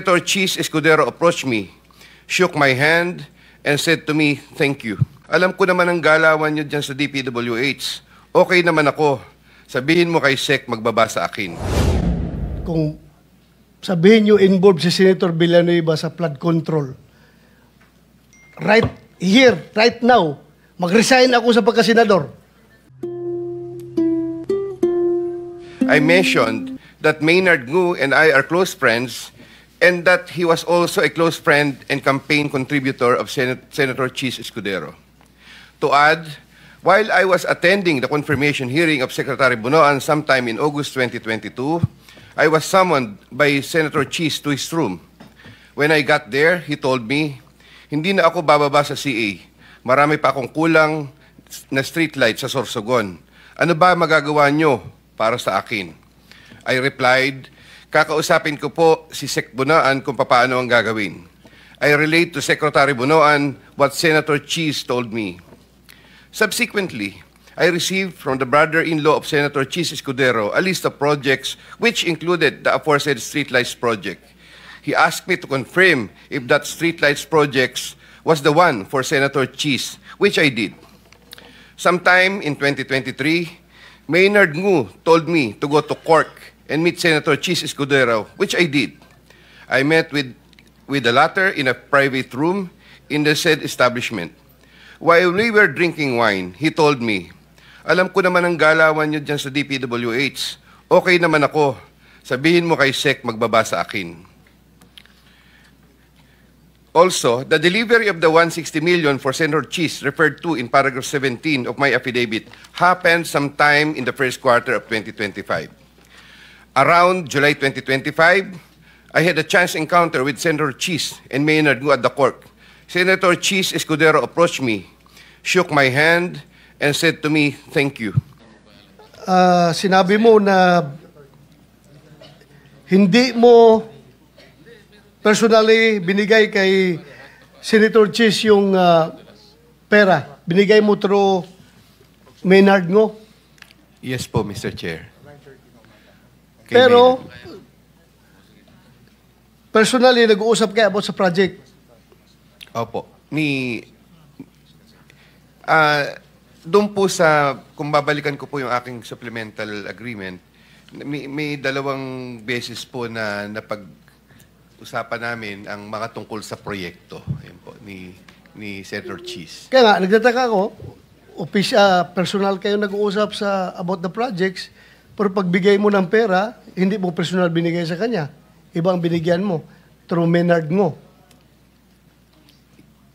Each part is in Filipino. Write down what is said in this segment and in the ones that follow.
Senator Cheese Escudero approached me, shook my hand, and said to me, "Thank you. Alam ko naman ang galawan niyo dyan sa DPWH. Okay naman ako. Sabihin mo kay Sec magbaba sa akin." Kung sabihin nyo involved si Senator Villanueva sa flood control, right here, right now, mag-resign ako sa pagkasenador. I mentioned that Maynard Ngu and I are close friends and that he was also a close friend and campaign contributor of Senator Cheese Escudero. To add, while I was attending the confirmation hearing of Secretary Bunoan sometime in August 2022, I was summoned by Senator Cheese to his room. When I got there, he told me, "Hindi na ako bababa sa CA. Marami pa akong kulang na streetlight sa Sorsogon. Ano ba magagawa nyo para sa akin?" I replied, "Kakausapin ko po si Sec Bunoan kung paano ang gagawin." I relayed to Secretary Bunoan what Senator Cheese told me. Subsequently, I received from the brother-in-law of Senator Cheese Escudero a list of projects which included the aforesaid streetlights project. He asked me to confirm if that streetlights project was the one for Senator Cheese, which I did. Sometime in 2023, Maynard Ngu told me to go to Cork and meet Senator Cheese Escudero, which I did. I met with the latter in a private room in the said establishment. While we were drinking wine, he told me, "Alam ko naman ang galawan niyo dyan sa DPWH. Okay naman ako. Sabihin mo kay Sec magbaba sa akin." Also, the delivery of the 160 million for Senator Cheese referred to in paragraph 17 of my affidavit happened sometime in the first quarter of 2025. Around July 2025, I had a chance encounter with Senator Cheese and Maynard Ngu at the court. Senator Cheese Escudero approached me, shook my hand, and said to me, "Thank you." Sinabi mo na hindi mo personally binigay kay Senator Cheese yung pera. Binigay mo through Maynard Ngu. Yes po, Mr. Chair. Pero, personally, nag-uusap kayo about sa project. Opo. Doon po sa, kung babalikan ko po yung aking supplemental agreement, may dalawang beses po na napag-usapan namin ang mga tungkol sa proyekto. Yan po, ni Senator Cheese. Kaya nga, nagtataka ako, personal kayo nag-uusap sa about the projects, pero pagbigay mo ng pera, hindi mo personal binigay sa kanya. Ibang binigyan mo through Maynard Ngu.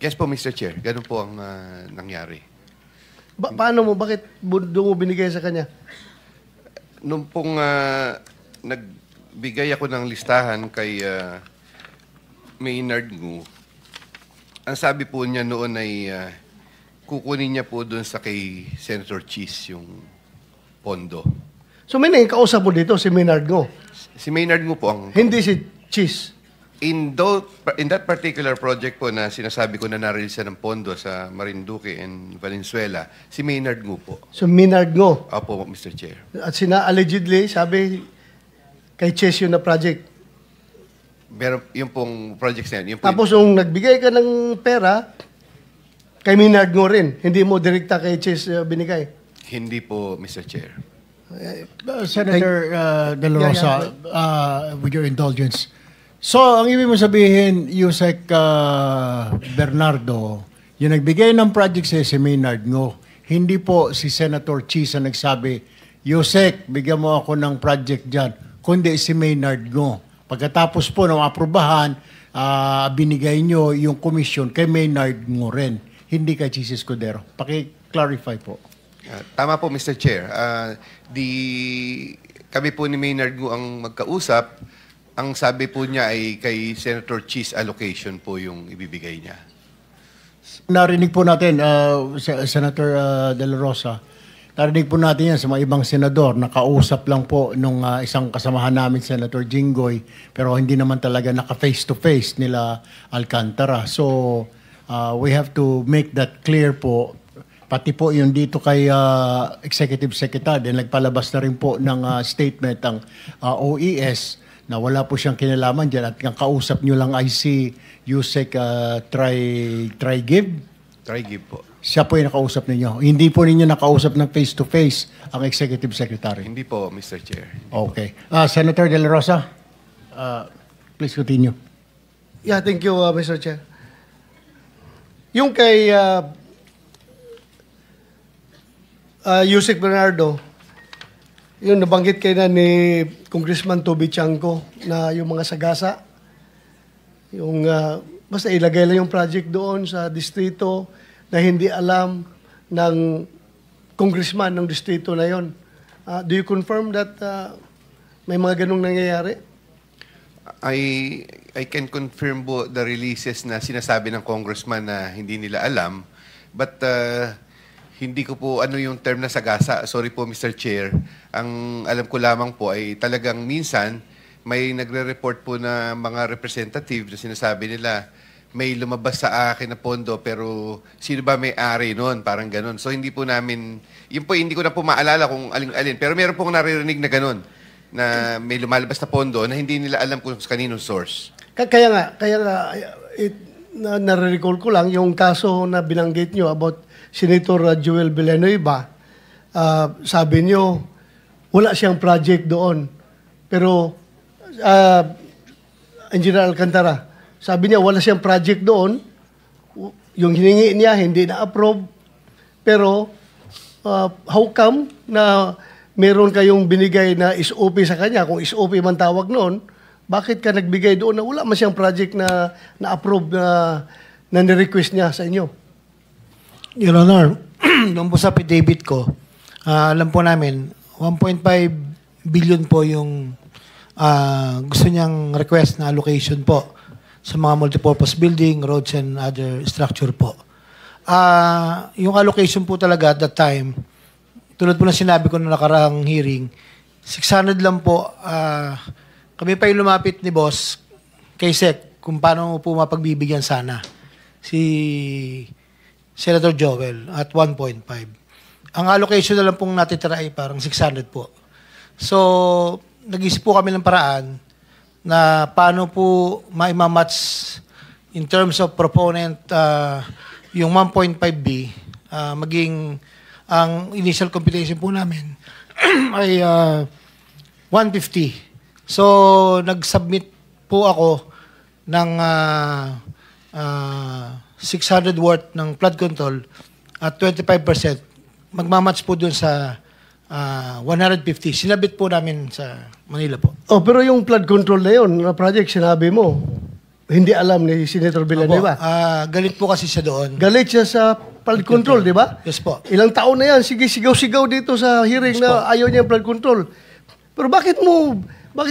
Yes po, Mr. Chair. Ganun po ang nangyari. Paano mo? Bakit doon mo binigay sa kanya? Nung pong nagbigay ako ng listahan kay Maynard Ngu, ang sabi po niya noon ay kukunin niya po doon sa kay Senator Cheese yung pondo. So may kausap mo dito, si Maynard Ngu? Si Maynard Ngu po ang... Hindi si Cheese? In that particular project po na sinasabi ko na narelease ng pondo sa Marinduque and Valenzuela, si Maynard Ngu po. So Maynard Ngu? Opo, Mr. Chair. At allegedly, sabi kay Cheese yun na project. Pero yung pong projects na yun. Tapos nung nagbigay ka ng pera, kay Maynard Ngu rin. Hindi mo direkta kay Cheese binigay? Hindi po, Mr. Chair. Senator De La Rosa, with your indulgence. So, ang ibig mo sabihin, Yusek Bernardo, yung nagbigay ng project si Maynard Ngu, hindi po si Senator Cheese ang nagsabi, "Yusek, bigyan mo ako ng project dyan," kundi si Maynard Ngu. Pagkatapos po ng aprubahan, binigay nyo yung commission kay Maynard Ngu rin, hindi kay Cheese Escudero. Paki-clarify po. Tama po, Mr. Chair. Kami po ni Maynard Ngu ang magkausap. Ang sabi po niya ay kay Senator Cheese allocation po yung ibibigay niya. Narinig po natin, Senator De La Rosa, narinig po natin yan sa mga ibang senador. Nakausap lang po nung isang kasamahan namin, Senator Jinggoy, pero hindi naman talaga naka-face-to-face nila Alcantara. So, we have to make that clear po. Pati po yung dito kay Executive Secretary, nagpalabas na rin po ng statement ang OES na wala po siyang kinalaman dyan at ang kausap nyo lang ay si Yusek Try-Give. Try-Give po. Siya po yung nakausap ninyo. Hindi po ninyo nakausap ng face-to-face ang Executive Secretary. Hindi po, Mr. Chair. Okay. Senator De La Rosa, please continue. Yeah, thank you, Mr. Chair. Yung kay Yusek Bernardo, yung nabanggit kayo na ni Congressman Toby Chanco na yung mga sagasa, yung basta ilagay lang yung project doon sa distrito na hindi alam ng congressman ng distrito na yon. Do you confirm that may mga ganong nangyayari? I can confirm po the releases na sinasabi ng congressman na hindi nila alam, but hindi ko po ano yung term na sagasa. Sorry po, Mr. Chair. Ang alam ko lamang po ay talagang minsan may nagre-report po na mga representative na sinasabi nila may lumabas sa akin na pondo pero sino ba may-ari noon? Parang ganun. So hindi po namin, yun po hindi ko na po maalala kung alin-alin. Pero meron pong naririnig na ganun na may lumalabas na pondo na hindi nila alam kung sa kaninong source. Kaya nga, nare-recall ko lang yung kaso na binanggit nyo about Senator Joel Villanueva. Sabi nyo, wala siyang project doon. Pero, Engineer Alcantara, sabi niya, wala siyang project doon. Yung hiningi niya, hindi na-approve. Pero, how come na meron kayong binigay na SOP sa kanya? Kung SOP man tawag noon, bakit ka nagbigay doon na wala man siyang project na na-approve na ni-request niya sa inyo? Your Honor, nung po sa affidavit ko, alam po namin, 1.5 billion po yung gusto niyang request na allocation po sa mga multipurpose building, roads, and other structure po. Yung allocation po talaga at that time, tulad po na sinabi ko na nakaraang hearing, 600 lang po. Kami pa yung lumapit ni boss kay Sec kung paano po mapagbibigyan sana si Senator Joel at 1.5. Ang allocation na lang pong natitira ay parang 600 po. So, nag-isip po kami ng paraan na paano po maimamatch in terms of proponent yung 1.5B maging ang initial computation po namin ay 150. So, nag-submit po ako ng 600 worth ng flood control at 25%. Magmamatch po dun sa 150. Sinabit po namin sa Manila po. Oh, pero yung flood control na yun, na project, sinabi mo, hindi alam ni Senator Villanueva. Galit po kasi siya doon. Galit siya sa flood control, di ba? Yes po. Ilang taon na yan, sige, sigaw-sigaw dito sa hearing Yes, na ayaw niya flood control. Pero bakit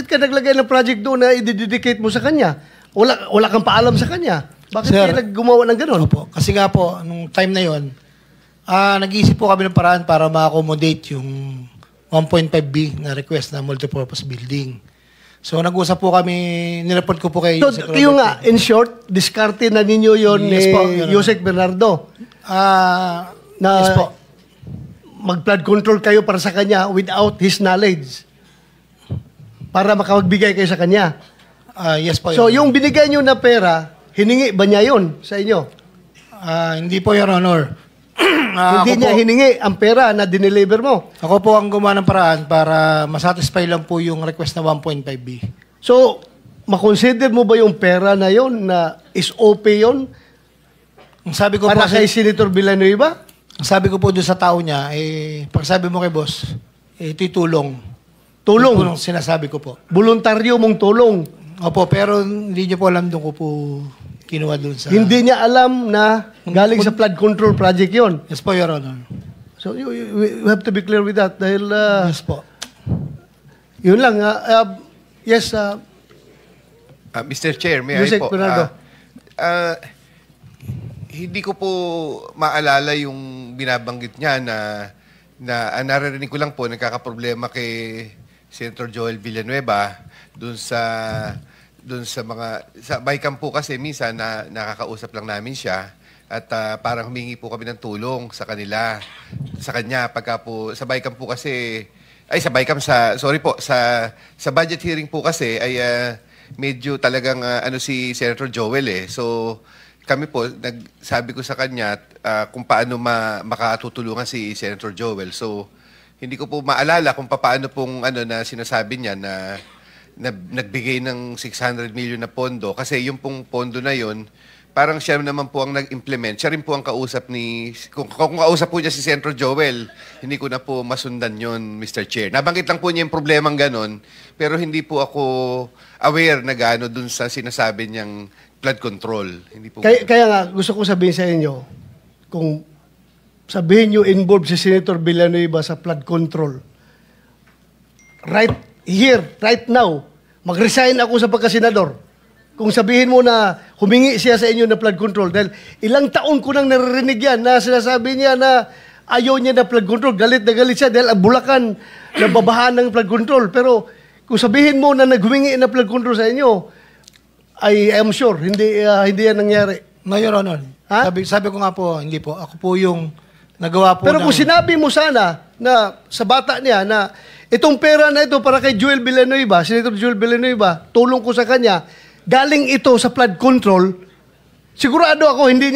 ka naglagay ng project doon na i-dedicate mo sa kanya? Wala kang paalam sa kanya. Bakit Sir, kayo gumawa ng gano'n? Opo. Kasi nga po, nung time na yon, nag-iisip po kami ng paraan para ma-accommodate yung 1.5B na request na multipurpose building. So, nag-usap po kami, nireport ko po kay So, Yusek yung Robert. in short, diskarte na ninyo yon Yes ni po, Your Honor. Yusek Bernardo. Yes po. Mag-flood control kayo para sa kanya without his knowledge. Para makapagbigay kayo sa kanya. Yes po, So, Your Honor. yung binigay nyo na pera, hiningi ba niya yon sa inyo? Hindi po, Your Honor. Hindi niya hiningi ang pera na dineliver mo. Ako po ang gumawa ng paraan para masatisfy lang po yung request na 1.5B. So, makonsider mo ba yung pera na yon na SOP yon Ang sabi ko para po, kay Senator Villanueva? ang sabi ko po doon sa tao niya, pag sabi mo kay boss, ito'y tulong. Tulong. Ito po ang sinasabi ko po. Voluntaryo mong tulong. Opo, pero hindi niyo po alam doon ko po kinuha doon sa... Hindi niya alam na galing sa flood control project yon. Yes po, Your Honor. So, you have to be clear with that dahil Yes po. yun lang. Yes, Mr. Chair, may I Yusek po? Bernardo. Hindi ko po maalala yung binabanggit niya na naririnig ko lang po nagkakaproblema kay Senator Joel Villanueva doon sa Baykam po kasi minsan na nakakausap lang namin siya at parang humingi po kami ng tulong sa kanya pagka po sa Baykam po kasi Ay, sa BICAM, sorry po, sa budget hearing po kasi ay medyo talagang ano si Senator Joel eh. So, kami po, sabi ko sa kanya kung paano makatutulungan si Senator Joel. So, hindi ko po maalala kung paano pong ano na sinasabi niya na nagbigay ng 600 million na pondo. Kasi yung pong pondo na yon, parang siya naman po ang nag-implement. Siya rin po ang kausap ni... Kung kausap po niya si Senator Joel, hindi ko na po masundan yon, Mr. Chair. Nabanggit lang po niya yung problemang ganon, pero hindi po ako aware na gano'n dun sa sinasabi niyang flood control. Hindi po Kaya nga, gusto ko sabihin sa inyo, kung sabihin nyo involved si Senator Villanueva sa flood control, right here, right now, mag-resign ako sa pagkasenador. Kung sabihin mo na humingi siya sa inyo na flood control, dahil ilang taon ko nang naririnig yan na sinasabi niya na ayaw niya na flood control, galit na galit siya dahil ang Bulacan nababahan ng flood control. Pero kung sabihin mo na naghumingi na flood control sa inyo, I am sure, hindi yan nangyari. No, Your Honor. Ha? Sabi ko nga po, hindi po. Ako po yung nagawa po Pero kung sinabi mo sana na sa bata niya na itong pera na ito para kay Joel Villanueva, Senator Joel Villanueva, tulong ko sa kanya, galing ito sa flood control, sigurado ako hindi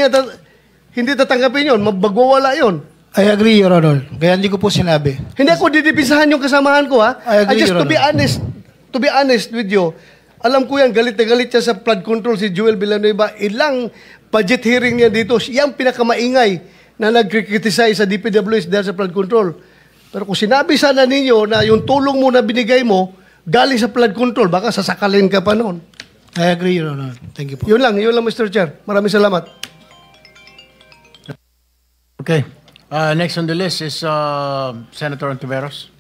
tatanggapin yun, magwawala yun. I agree, Your Honor. Kaya hindi ko po sinabi. Hindi ako didipisahan yung kasamahan ko, ha? I agree, just Your to be honest with you, alam ko yan, galit na galit siya sa flood control si Joel Villanueva. Ilang budget hearing niya dito, siya ang pinakamaingay na nag-criticize sa DPWH dahil sa flood control. Pero kung sinabi sana ninyo na yung tulong mo na binigay mo, galing sa flood control, baka sasakalin ka pa noon. I agree, Your Honor. Thank you po. Yun lang, Mr. Chair. Maraming salamat. Okay. Next on the list is Senator Ontiveros.